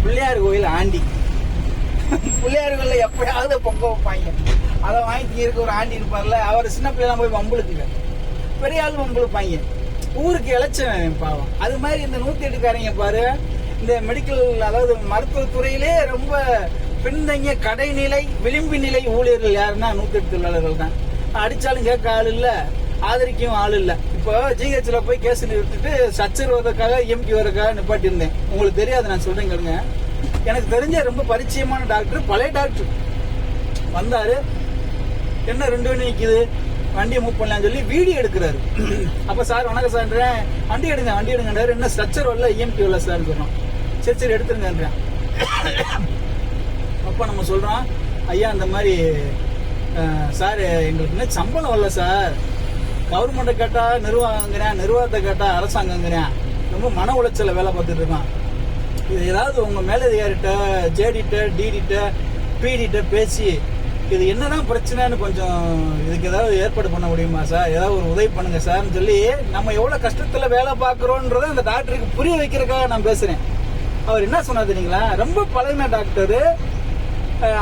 பிள்ளையார் கோயில் ஆண்டி. பிள்ளையார் கோயில எப்பயாவது பொங்க வைப்பாங்க, அதை வாங்கி இருக்க ஒரு ஆண்டி இருப்பார்ல, அவர் சின்ன பிள்ளைலாம் போய் வம்புழுக்குங்க, பெரிய ஆள் வம்புழுப்பாங்க. ஊருக்கு இழைச்சவன் பாவம். அது மாதிரி இந்த 108காரங்க பாரு, இந்த மெடிக்கல், அதாவது மருத்துவத்துறையிலே ரொம்ப பின்தங்கிய கடைநிலை விளிம்பு நிலை ஊழியர்கள் யாருன்னா 108 தொழிலாளர்கள் தான். அடிச்சாலும் கேட்க ஆள் இல்ல, ஆதரிக்கவும் ஆள் இல்ல. இப்போ ஜிஹெச்ல போய் கேஸ் நிறுத்திட்டு சச்சரவதற்காக எம்கி வரக்காக நிப்பாட்டி இருந்தேன். உங்களுக்கு தெரியாது, நான் சொல்றேன் கேளுங்க. எனக்கு தெரிஞ்ச ரொம்ப பரிச்சயமான டாக்டர், பழைய டாக்டர் வந்தாரு. என்ன 2 மணி நிக்குது, வண்டியை மூவ் பண்ணலாம்னு சொல்லி வீடியோ எடுக்கிறாரு. அப்ப சார் வணக்கம் சார், வண்டி எடுங்க. என்ன ஸ்ட்ரக்சர் வரல, இஎம்டி வரல சார் சொல்றோம். சரி எடுத்துருங்கன்றான். அப்ப நம்ம சொல்றோம், ஐயா இந்த மாதிரி சார் எங்களுக்கு இன்னும் சம்பளம் வரல சார், கவர்மெண்ட்டை கேட்டா நிர்வாகங்கிறேன், நிர்வாகத்தை கேட்டா அரசாங்கங்கிறேன், ரொம்ப மன உளைச்சல வேலை பார்த்துட்டு இருக்கான். இது ஏதாவது உங்க மேலதிகாரிட்ட, ஜேடிட்ட, டிடிட்ட, பிடிட்ட பேசி இது என்னதான் பிரச்சனைன்னு கொஞ்சம் இதுக்கு ஏதாவது ஏற்பாடு பண்ண முடியுமா சார், ஏதாவது ஒரு உதவி பண்ணுங்க சார்னு சொல்லி நம்ம எவ்வளவு கஷ்டத்துல வேலை பார்க்கிறோன்றத அந்த டாக்டருக்கு புரிய வைக்கிறதுக்காக நான் பேசுறேன். அவர் என்ன சொன்னார் தெரியுங்களா, ரொம்ப பழகின டாக்டர்.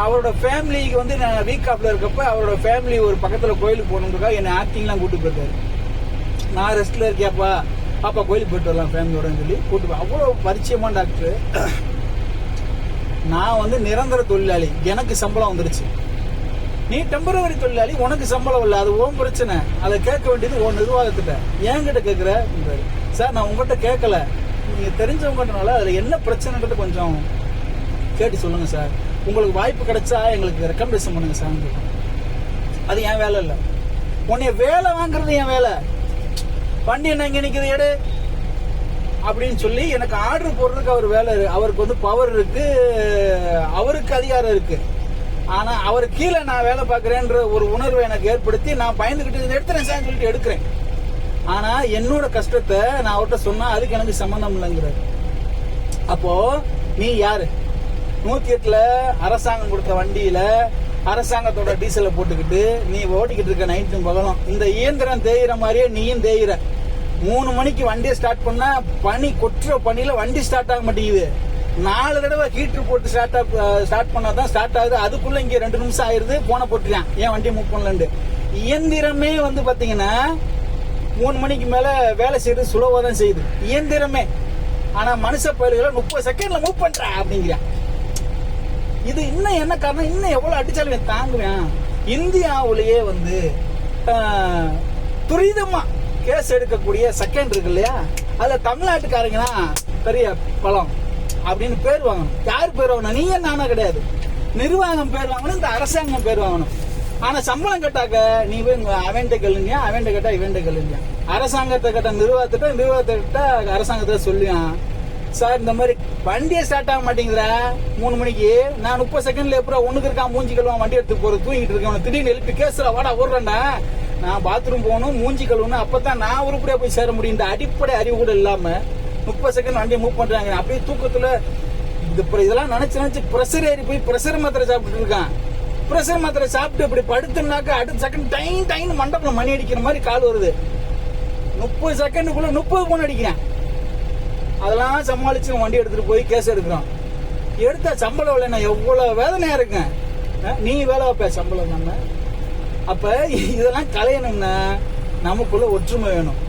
அவரோட ஃபேமிலிக்கு வந்து நான் வீக் ஆஃப்ல இருக்கப்ப அவரோட ஃபேமிலி ஒரு பக்கத்துல கோயிலுக்கு போகணுன்றதுக்காக என்னை ஆக்டிங்லாம் கூட்டு போயிருக்காரு. நான் ரெஸ்ட்ல இருக்கியாப்பா, பாப்பா கோயிலுக்கு போயிட்டு வரலாம் ஃபேமிலியோட சொல்லி கூட்டு. அவ்வளவு பரிச்சயமான டாக்டர். நான் வந்து நிரந்தர தொழிலாளி, எனக்கு சம்பளம் வந்துருச்சு. நீ டெம்பரவரி தொழிலாளி, உனக்கு சம்பளம் இல்லை, அது ஓன் பிரச்சனை. அதை கேட்க வேண்டியது உன் நிர்வாகத்திட்ட. என்கிட்ட கேட்கிற சார், நான் உங்ககிட்ட கேட்கல, நீங்க தெரிஞ்சவங்கன்றனால அதுல என்ன பிரச்சனைன்றது கொஞ்சம் கேட்டு சொல்லுங்க சார், உங்களுக்கு வாய்ப்பு கிடைச்சா எங்களுக்கு ரெக்கமெண்டேஷன் பண்ணுங்க சார். அது என் வேலை இல்லை, உன்னைய வேலை வாங்குறது என் வேலை. வண்டி என்ன இங்க நிக்குது, எடு அப்படின்னு சொல்லி எனக்கு ஆர்டர் போடுறதுக்கு அவர் வேலை, அவருக்கு வந்து பவர் இருக்கு, அவருக்கு அதிகாரம் இருக்கு. ஆனா அவர் கீழே நான் வேலை பார்க்கறேன்ற ஒரு உணர்வை எனக்கு ஏற்படுத்தி நான் பயந்துகிட்டு எடுத்துறேன் சார் சொல்லிட்டு எடுக்கிறேன். ஆனா என்னோட கஷ்டத்தை நான் அவர்கிட்ட சொன்னா அதுக்கு எனக்கு சம்பந்தம் இல்லைங்கிறார். அப்போ நீ யாரு? 108ல அரசாங்கம் கொடுத்த வண்டியில அரசாங்கத்தோட டீசலை போட்டுக்கிட்டு நீ ஓட்டிக்கிட்டு இருக்க நைட்டும் பகலும். இந்த இயந்திரம் தேயிற மாதிரியே நீயும் தேயிற. 3 மணிக்கு வண்டியை ஸ்டார்ட் பண்ணா பனி கொட்டுற பனியில வண்டி ஸ்டார்ட் ஆக மாட்டேங்குது. 4 தடவை ஹீட்டர் போட்டு ஸ்டார்ட் பண்ணாதான் ஸ்டார்ட் ஆகுது. அதுக்குள்ள இங்க 2 நிமிஷம் ஆயிருது, போன போட்டுருக்கான் ஏன் வண்டி மூவ் பண்ணலன்னு. இயந்திரமே வந்து பாத்தீங்கன்னா 3 மணிக்கு மேல வேலை செய்யறது சுலவா தான் செய்யுது இயந்திரமே. ஆனா மனுஷ பயிர்களை 30 செகண்ட்ல மூவ் பண்ற அப்படிங்கிறான். இது இன்னும் என்ன காரணம்? இன்னும் எவ்வளவு அடிச்சாலும் தாங்குவேன். இந்தியாவிலேயே வந்து துரிதமா கேஸ் எடுக்கக்கூடிய செகண்ட் இருக்கு இல்லையா, அதுல தமிழ்நாட்டுக்காரங்கன்னா பெரிய பலம் அப்படின்னு பேர் வாங்கணும். யார் பேர் வாங்கணும்? நீ நானா கிடையாது. நிர்வாகம் பேர் வாங்கணும், இந்த அரசாங்கம் பேர் வாங்கணும். ஆனா சம்பளம் கேட்டாக்க நீ அவன்கிட்ட கேளுங்க, அவன்கிட்ட கேட்டா இவன்கிட்ட கேளுங்க. அரசாங்கத்தை கேட்ட நிர்வாகத்தை கிட்ட அரசாங்கத்தை சொல்லுவான், சார் இந்த மாதிரி வண்டியை ஸ்டார்ட் ஆக மாட்டேங்குதுடா 3 மணிக்கு, நான் 30 செகண்ட்ல எப்பறம் ஒண்ணுக்கு இருக்கான் மூஞ்சி கழுவான் வண்டி எடுத்து போறது, தூங்கிட்டு இருக்கேன், திடீர்னு எழுப்பி கேஸ்ல வாடா ஓடுறேன்டா, நான் பாத்ரூம் போகணும் மூஞ்சி கழுவணும், அப்பதான் நான் உருப்படியா போய் சேர முடியும். இந்த அடிப்படை அறிவு கூட இல்லாம 30 செகண்ட் வண்டியை மூவ் பண்றாங்க. அப்படியே தூக்கத்துல இதெல்லாம் நினைச்சு பிரஷர் ஏறி போய் பிரஷர் மாத்திரை சாப்பிட்டு இருக்கான். பிரஷர் மாத்திரை சாப்பிட்டு இப்படி படுத்துனாக்க அடுத்த செகண்ட் டைன் மண்டபத்துல மணி அடிக்கிற மாதிரி கால் வருது. 30 செகண்டுக்குள்ள 30 போன் அடிக்கிறேன். அதெல்லாம் சமாளிச்சு வண்டி எடுத்துட்டு போய் கேஸ் எடுக்கிறோம். எடுத்த சம்பளம் இல்லை, நான் எவ்வளவு வேதனையா இருக்கேன். நீ வேலை வைப்ப சம்பளம் தானே. அப்ப இதெல்லாம் கலையணும்னா நமக்குள்ள ஒற்றுமை வேணும்.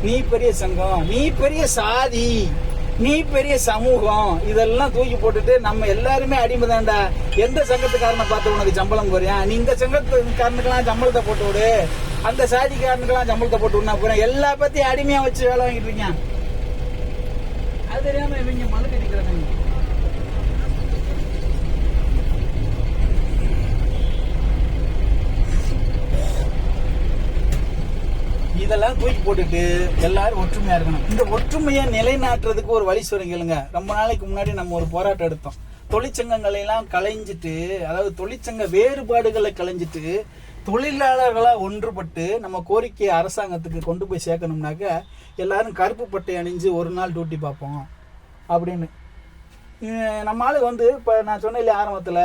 நீ பெரிய சங்கம், நீ பெரிய சாதி, நீ பெரிய சமூகம், இதெல்லாம் தூக்கி போட்டுட்டு நம்ம எல்லாருமே அடிமை தான்டா. எந்த சங்கத்துக்காரனை பார்த்து உனக்கு சம்பளம் குறையா? நீ இந்த சங்கத்துக்காரனுக்கெல்லாம் சம்பளத்தை போட்டு விடு, அந்த சாதிக்காரனுக்கெல்லாம் சம்பளத்தை போட்டு விடுனா போறேன். எல்லா பத்தியும் அடிமையா வச்சு வேலை வாங்கிட்டு இருக்கேன். அது தெரியாம இவங்க மழை கட்டிக்கிறாங்க. இதெல்லாம் தூக்கி போட்டுட்டு எல்லாரும் ஒற்றுமையா இருக்கணும். இந்த ஒற்றுமையை நிலைநாட்டுறதுக்கு ஒரு வழி சொல்லுங்க. ரொம்ப நாளைக்கு முன்னாடி நம்ம ஒரு போராட்டம் எடுத்தோம். தொழிற்சங்கங்களை எல்லாம் களைஞ்சிட்டு, அதாவது தொழிற்சங்க வேறுபாடுகளை களைஞ்சிட்டு தொழிலாளர்களா ஒன்றுபட்டு நம்ம கோரிக்கையை அரசாங்கத்துக்கு கொண்டு போய் சேர்க்கணும்னாக்க எல்லாரும் கருப்பு பட்டை அணிஞ்சு ஒரு நாள் டியூட்டி பார்ப்போம் அப்படின்னு. நம்மளால வந்து இப்போ நான் சொன்ன இல்லையா ஆரம்பத்தில்,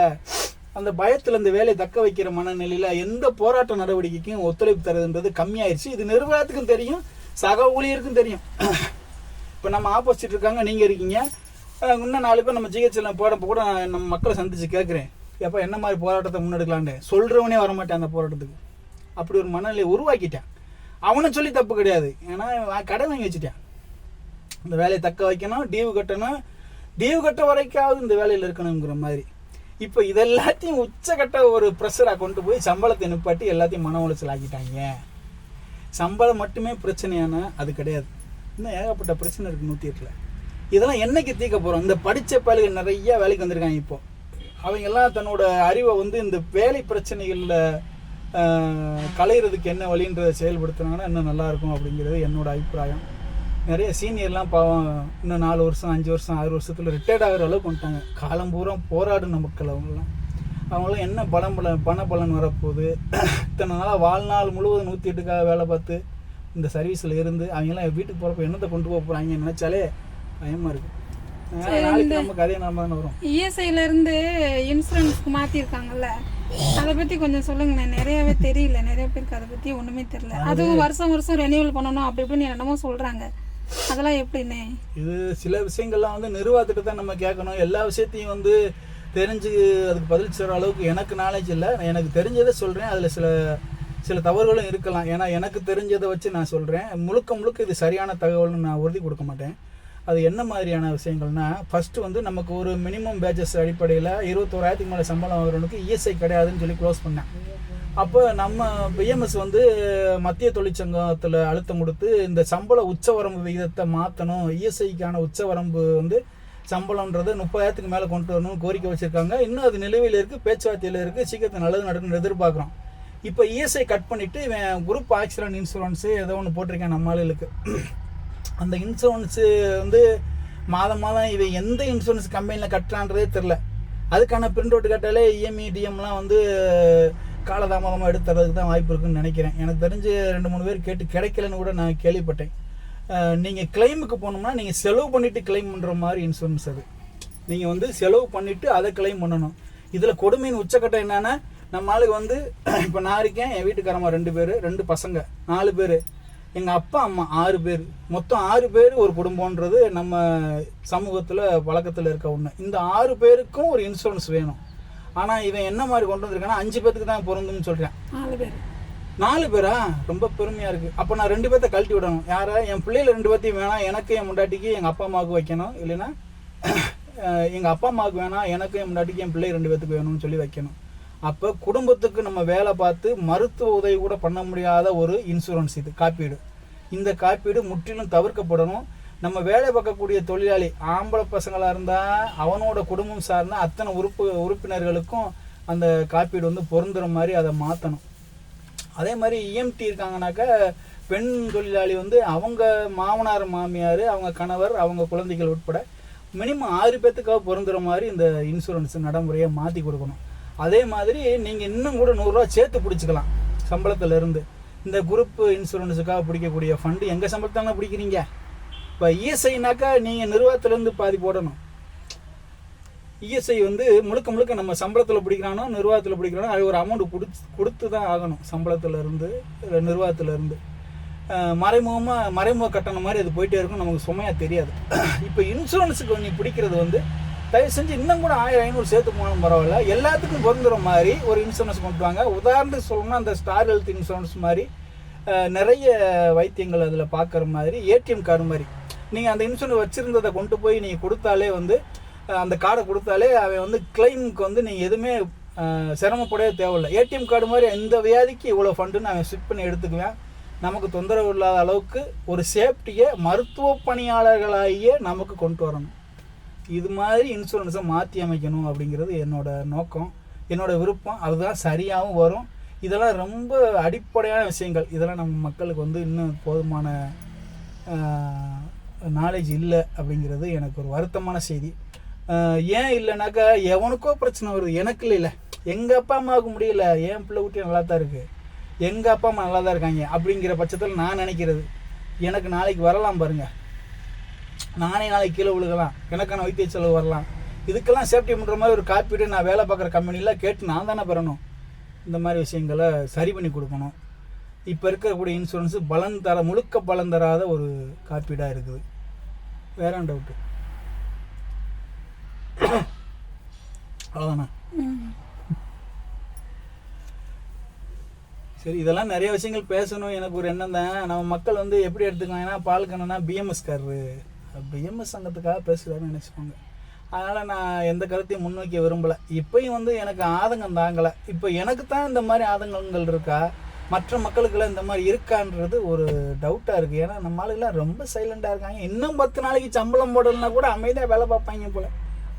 அந்த பயத்தில் இந்த வேலையை தக்க வைக்கிற மனநிலையில் எந்த போராட்ட நடவடிக்கைக்கும் ஒத்துழைப்பு தருதுன்றது கம்மியாயிருச்சு. இது நிர்வாகத்துக்கும் தெரியும், சக ஊழியருக்கும் தெரியும். இப்போ நம்ம ஆப்போசிட் இருக்காங்க, நீங்கள் இருக்கீங்க, இன்னும் 4 பேர் நம்ம ஜிஹெச்சில் போடப்போ கூட நம்ம மக்களை சந்திச்சு கேட்குறேன், எப்போ என்ன மாதிரி போராட்டத்தை முன்னெடுக்கலான்னு. சொல்கிறவனே வரமாட்டேன் அந்த போராட்டத்துக்கு. அப்படி ஒரு மனநிலையை உருவாக்கிட்டேன். அவனை சொல்லி தப்பு கிடையாது, ஏன்னா கடை வாங்கி வச்சுட்டேன். இந்த வேலையை தக்க வைக்கணும், டீவு கட்டணும், டீவு கட்ட வரைக்காவது இந்த வேலையில் இருக்கணுங்கிற மாதிரி. இப்போ இதெல்லாத்தையும் உச்சக்கட்ட ஒரு ப்ரெஷராக கொண்டு போய் சம்பளத்தை நிப்பாட்டி எல்லாத்தையும் மன உளைச்சல் ஆக்கிட்டாங்க. சம்பளம் மட்டுமே பிரச்சனையான அது கிடையாது, இன்னும் ஏகப்பட்ட பிரச்சனை இருக்குது 108ல். இதெல்லாம் என்னைக்கு தீர்க்க போகிறோம்? இந்த படித்த பயல்கள் நிறைய வேலைக்கு வந்திருக்காங்க. இப்போ அவங்க எல்லாம் தன்னோட அறிவை வந்து இந்த வேலை பிரச்சனைகளில் களையிறதுக்கு என்ன வழின்றதை செயல்படுத்துனாங்கன்னா இன்னும் நல்லாயிருக்கும் அப்படிங்கிறது என்னோட அபிப்பிராயம். நிறைய சீனியர்லாம் பாவம் இன்னும் 4 வருஷம் 5 வருஷம் 6 வருஷத்தில் ரிட்டையர்ட் ஆகிற அளவுக்கு வந்துட்டாங்க. காலம் பூரா போராடின மக்கள் அவங்களாம் என்ன பண பலன் வரப்போகுது? இத்தனை நாளாக வாழ்நாள் முழுவதும் 108க்காக வேலை பார்த்து இந்த சர்வீஸில் இருந்து அவங்கெல்லாம் வீட்டுக்கு போகிறப்ப என்னத்தை கொண்டு போக போகிறாங்க நினச்சாலே பயமாக இருக்குது. நாளைக்கு நமக்கு அதே நாம தானே வரும். இஎஸ்ஐல இருந்து இன்சூரன்ஸ்க்கு மாற்றிருக்காங்கல்ல, அதை பற்றி கொஞ்சம் சொல்லுங்கண்ணே. நிறையவே தெரியல, நிறைய பேருக்கு அதை பற்றி ஒன்றுமே தெரியல. அதுவும் வருஷம் ரெனியூவல் பண்ணணும் அப்படி இப்படின்னு என்னமோ சொல்கிறாங்க. அதெல்லாம் எப்படிண்ணே? இது சில விஷயங்கள்லாம் வந்து நிர்வாகத்திட்ட தான் நம்ம கேட்கணும். எல்லா விஷயத்தையும் வந்து தெரிஞ்சு அதுக்கு பதில் சொல்கிற அளவுக்கு எனக்கு நாலேஜ் இல்லை. எனக்கு தெரிஞ்சதை சொல்கிறேன், அதில் சில தவறுகளும் இருக்கலாம். ஏன்னா எனக்கு தெரிஞ்சதை வச்சு நான் சொல்கிறேன். முழுக்க இது சரியான தகவல்னு நான் உறுதி கொடுக்க மாட்டேன். அது என்ன மாதிரியான விஷயங்கள்னா, ஃபஸ்ட்டு வந்து நமக்கு ஒரு மினிமம் பேஜஸ் அடிப்படையில் 21,000க்கு மேலே சம்பளம் வாங்குறவனுக்கு இஎஸ்ஐ கிடையாதுன்னு சொல்லி க்ளோஸ் பண்ணேன். அப்போ நம்ம பிஎம்எஸ் வந்து மத்திய தொழிற்சங்கத்தில் அழுத்தம் கொடுத்து இந்த சம்பள உச்சவரம்பு விகிதத்தை மாற்றணும், இஎஸ்ஐக்கான உச்சவரம்பு வந்து சம்பளம்ன்றது 30,000க்கு மேலே கொண்டு வரணும்னு கோரிக்கை வச்சுருக்காங்க. இன்னும் அது நிலுவையில் இருக்குது, பேச்சுவார்த்தையில் இருக்குது, சீக்கிரத்தை நல்லது நடக்குன்னு எதிர்பார்க்குறோம். இப்போ இஎஸ்ஐ கட் பண்ணிவிட்டு இவன் குரூப் ஆக்சிடென்ட் இன்சூரன்ஸு ஏதோ ஒன்று போட்டிருக்கேன் நம்ம ஆளுகளுக்கு. அந்த இன்சூரன்ஸு வந்து மாதம் மாதம் இவன் எந்த இன்சூரன்ஸ் கம்பெனியில் கட்டுறான்றதே தெரில. அதுக்கான பிரிண்ட் அவுட் கேட்டாலே இஎம்ஐ டிஎம்லாம் வந்து காலதாமதமாக எடுத்து தரதுக்கு தான் வாய்ப்பு இருக்குன்னு நினைக்கிறேன். எனக்கு தெரிஞ்சு 2-3 பேர் கேட்டு கிடைக்கலன்னு கூட நான் கேள்விப்பட்டேன். நீங்கள் கிளைமுக்கு போனோம்னா நீங்கள் செலவு பண்ணிவிட்டு கிளைம் பண்ணுற மாதிரி இன்சூரன்ஸ் அது. நீங்கள் வந்து செலவு பண்ணிவிட்டு அதை கிளைம் பண்ணணும். இதில் கொடுமையின் உச்சக்கட்டம் என்னென்னா, நம்ம ஆளுக்கு வந்து இப்போ நான் இருக்கேன், என் வீட்டுக்காரம்மா 2 பேர், 2 பசங்க 4 பேர், எங்கள் அப்பா அம்மா 6 பேர், மொத்தம் 6 பேர் ஒரு குடும்பன்றது நம்ம சமூகத்தில் வழக்கத்தில் இருக்க ஒன்று. இந்த 6 பேருக்கும் ஒரு இன்சூரன்ஸ் வேணும். ஆனால் இவன் என்ன மாதிரி கொண்டு வந்திருக்கான்னா 5 பேருக்கு தான் பொருந்தும்னு சொல்கிறேன். 4 பேரா? ரொம்ப பெருமையாக இருக்குது. அப்போ நான் 2 பேர்த்த கழட்டி விடணும். யாரை? என் பிள்ளைகள் 2 பேர்த்தையும் வேணாம், எனக்கு என் முண்டாட்டிக்கு எங்கள் அப்பா அம்மாவுக்கு வைக்கணும். இல்லைன்னா எங்கள் அப்பா அம்மாவுக்கு வேணாம், எனக்கு என் முண்டாட்டிக்கு என் பிள்ளை 2 பேர்த்துக்கு வேணும்னு சொல்லி வைக்கணும். அப்போ குடும்பத்துக்கு நம்ம வேலை பார்த்து மருத்துவ உதவி கூட பண்ண முடியாத ஒரு இன்சூரன்ஸ் இது, காப்பீடு. இந்த காப்பீடு முற்றிலும் தவிர்க்கப்படணும். நம்ம வேலை பார்க்கக்கூடிய தொழிலாளி ஆம்பளை பசங்களாக இருந்தால் அவனோட குடும்பம் சார்ந்த அத்தனை உறுப்பினர்களுக்கும் அந்த காப்பீடு வந்து பொருந்துகிற மாதிரி அதை மாற்றணும். அதே மாதிரி இஎம்டி இருக்காங்கனாக்கா பெண் தொழிலாளி வந்து அவங்க மாமனார் மாமியார், அவங்க கணவர், அவங்க குழந்தைகள் உட்பட மினிமம் 6 பேர்த்துக்காக பொருந்துகிற மாதிரி இந்த இன்சூரன்ஸ் நடைமுறையை மாற்றி கொடுக்கணும். அதே மாதிரி நீங்கள் இன்னும் கூட 100 ரூபா சேர்த்து பிடிச்சிக்கலாம் சம்பளத்திலேருந்து. இந்த குரூப் இன்சூரன்ஸுக்காக பிடிக்கக்கூடிய ஃபண்டு எங்கள் சம்பளத்தாங்க பிடிக்கிறீங்க. இப்போ இஎஸ்ஐனாக்கா நீங்கள் நிர்வாகத்திலேருந்து பாதி போடணும். இஎஸ்ஐ வந்து முழுக்க முழுக்க நம்ம சம்பளத்தில் பிடிக்கிறானோ நிர்வாகத்தில் பிடிக்கிறானோ அது ஒரு அமௌண்ட் கொடுத்து தான் ஆகணும். சம்பளத்திலேருந்து நிர்வாகத்திலேருந்து மறைமுக கட்டணம் மாதிரி அது போயிட்டே இருக்கும், நமக்கு சுமையாக தெரியாது. இப்போ இன்சூரன்ஸுக்கு நீ பிடிக்கிறது வந்து தயவு செஞ்சு இன்னும் கூட 1000-500 சேர்த்து போனாலும் பரவாயில்ல, எல்லாத்துக்கும் பொருந்துகிற மாதிரி ஒரு இன்சூரன்ஸ் கொண்டு வாங்க. உதாரணத்துக்கு சொல்லணும்னா அந்த ஸ்டார் ஹெல்த் இன்சூரன்ஸ் மாதிரி நிறைய வைத்தியங்கள் அதில் பார்க்குற மாதிரி, ஏடிஎம் கார்டு மாதிரி நீங்கள் அந்த இன்சூரன்ஸ் வச்சுருந்ததை கொண்டு போய் நீங்கள் கொடுத்தாலே வந்து அந்த கார்டை கொடுத்தாலே அவன் வந்து கிளைமுக்கு வந்து நீங்கள் எதுவுமே சிரமப்படவே தேவையில்லை. ஏடிஎம் கார்டு மாதிரி இந்த வியாதிக்கு இவ்வளோ ஃபண்டுன்னு அவன் ஸ்விப் பண்ணி எடுத்துக்குவேன். நமக்கு தொந்தரவு இல்லாத அளவுக்கு ஒரு சேஃப்டியை மருத்துவ பணியாளர்களாகிய நமக்கு கொண்டு வரணும். இது மாதிரி இன்சூரன்ஸை மாற்றி அமைக்கணும் அப்படிங்கிறது என்னோட நோக்கம், என்னோட விருப்பம். அதுதான் சரியாகவும் வரும். இதெல்லாம் ரொம்ப அடிப்படையான விஷயங்கள். இதெல்லாம் நம்ம மக்களுக்கு வந்து இன்னும் போதுமான நாலேஜ் இல்லை அப்படிங்கிறது எனக்கு ஒரு வருத்தமான செய்தி. ஏன் இல்லைனாக்கா எவனுக்கோ பிரச்சனை வருது, எனக்கு இல்லை. எங்கள் அப்பா அம்மாவுக்கு முடியல, என் பிள்ளை ஊட்டி நல்லா தான் இருக்குது, எங்கள் அப்பா அம்மா நல்லா தான் இருக்காங்க அப்படிங்கிற பட்சத்தில் நான் நினைக்கிறது எனக்கு நாளைக்கு வரலாம் பாருங்கள், நானே நாளைக்கு கீழே விழுகலாம், எனக்கான வைத்திய செலவு வரலாம். இதுக்கெல்லாம் சேஃப்டி பண்ணுற மாதிரி ஒரு காப்பீடு நான் வேலை பார்க்குற கம்பெனியில் கேட்டு நான் தானே பெறணும். இந்த மாதிரி விஷயங்களை சரி பண்ணி கொடுக்கணும். இப்போ இருக்கக்கூடிய இன்சூரன்ஸு முழுக்க பலன் தராத ஒரு காப்பீடாக இருக்குது. வேற டவுட்டு? அவ்வளோதாண்ணா. சரி, இதெல்லாம் நிறைய விஷயங்கள் பேசணும். எனக்கு ஒரு எண்ணம் தான். நம்ம மக்கள் வந்து எப்படி எடுத்துக்காங்கன்னா, பால் கண்ணனா பிஎம்எஸ்காரரு, பிஎம்எஸ் சங்கத்துக்காக பேசுகிறாருன்னு நினச்சிப்பாங்க. அதனால் நான் எந்த கருத்தையும் முன்வைக்க விரும்பலை. இப்போயும் வந்து எனக்கு ஆதங்கம் தாங்கலை. இப்போ எனக்கு தான் இந்த மாதிரி ஆதங்கங்கள் இருக்கா, மற்ற மக்களுக்கெல்லாம் இந்த மாதிரி இருக்கான்றது ஒரு டவுட்டாக இருக்குது. ஏன்னா நம்ம ஆளுகெல்லாம் ரொம்ப சைலண்டாக இருக்காங்க. இன்னும் 10 நாளைக்கு சம்பளம் போடலைன்னா கூட அமைதியாக வேலை பார்ப்பாங்க போல்,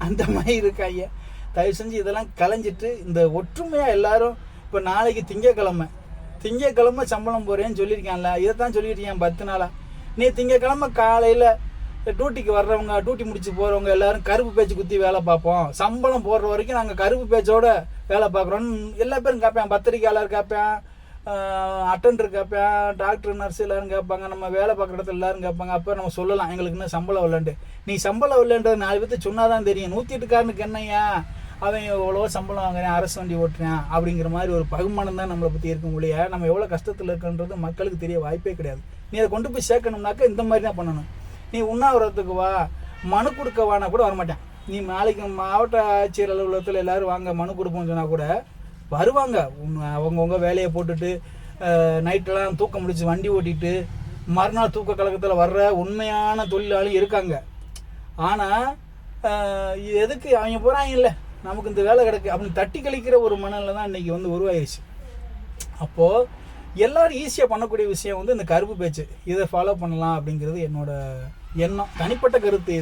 அந்த மாதிரி இருக்காங்க. தயவு செஞ்சு இதெல்லாம் கலைஞ்சிட்டு இந்த ஒற்றுமையாக எல்லாரும், இப்போ நாளைக்கு திங்கக்கிழமை சம்பளம் போகிறேன்னு சொல்லியிருக்கான்ல, இதை தான் சொல்லியிருக்கேன் 10 நாளாக. நீ திங்கக்கிழமை காலையில் டியூட்டிக்கு வர்றவங்க, டியூட்டி முடிச்சு போகிறவங்க எல்லாரும் கருப்பு பேச்சு குத்தி வேலை பார்ப்போம், சம்பளம் போடுற வரைக்கும் நாங்கள் கருப்பு பேச்சோட வேலை பார்க்குறோன்னு எல்லா பேரும் கேட்பேன். பத்திரிக்கையாளர் கேட்பேன், அட்டண்டர் கேட்பேன், டாக்டர் நர்ஸ் எல்லோரும் கேட்பாங்க, நம்ம வேலை பார்க்குற இடத்துல எல்லோரும் கேட்பாங்க. அப்போ நம்ம சொல்லலாம் எங்களுக்கு இன்னும் சம்பளம் இல்லைன்ட்டு. நீ சம்பளம் இல்லைன்றது 4 பேர்த்து சொன்னால் தான் தெரியும். 108காரனுக்கு என்னையா அவன் எவ்வளோ சம்பளம் வாங்குறேன், அரசு வண்டி ஓட்டுறேன் அப்படிங்கிற மாதிரி ஒரு பகுமானம் தான் நம்மளை பற்றி இருக்க முடியாது. நம்ம எவ்வளோ கஷ்டத்தில் இருக்குன்றது மக்களுக்கு தெரிய வாய்ப்பே கிடையாது. நீ அதை கொண்டு போய் சேர்க்கணும்னாக்கா இந்த மாதிரி தான் பண்ணணும். நீ உண்ணாவிரத்துக்கு வா, மனு கொடுக்க வானா கூட வரமாட்டேன். நீ நாளைக்கு மாவட்ட ஆட்சியர் அலுவலகத்தில் எல்லோரும் வாங்க மனு கொடுப்போம்னு சொன்னால் கூட வருவாங்க. அவங்கவுங்க வேலையை போட்டுட்டு நைட்டெல்லாம் தூக்கம் முடிச்சு வண்டி ஓட்டிட்டு மறுநாள் தூக்க கழகத்தில் வர்ற உண்மையான தொழிலாளி இருக்காங்க. ஆனால் எதுக்கு அவங்க போகிறாங்க, இல்லை நமக்கு இந்த வேலை கிடக்கு அப்படின்னு தட்டி கழிக்கிற ஒரு மனநிலை தான் இன்றைக்கி வந்து உருவாயிருச்சு. அப்போது எல்லோரும் ஈஸியாக பண்ணக்கூடிய விஷயம் வந்து இந்த கருப்பு பேச்சு, இதை ஃபாலோ பண்ணலாம் அப்படிங்கிறது என்னோட எண்ணம், தனிப்பட்ட கருத்து.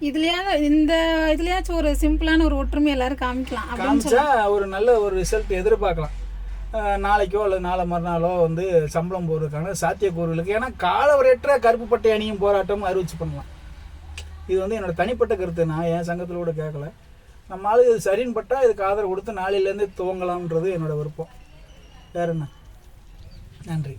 இதுலயாச்சும் ஒரு சிம்பிளான ஒரு ஒற்றுமை எல்லாரும் காமிச்சா ஒரு நல்ல ஒரு ரிசல்ட் எதிர்பார்க்கலாம். நாளைக்கோ அல்லது நாளை மறுநாளோ வந்து சம்பளம் போடுறதுக்கான சாத்தியக்கூறுகளுக்கு, ஏன்னா காலவரையற்ற கருப்பு பட்டை அணியும் போராட்டம் அறிவிச்சு பண்ணலாம். இது வந்து என்னோட தனிப்பட்ட கருத்து, நான் என் சங்கத்தில் கூட கேட்கல. நம்ம ஆளு இது சரின்னு பட்டால் இதுக்கு ஆதரவு கொடுத்து நாளையிலேருந்து துவங்கலாம்ன்றது என்னோட விருப்பம். வேற என்ன? நன்றி.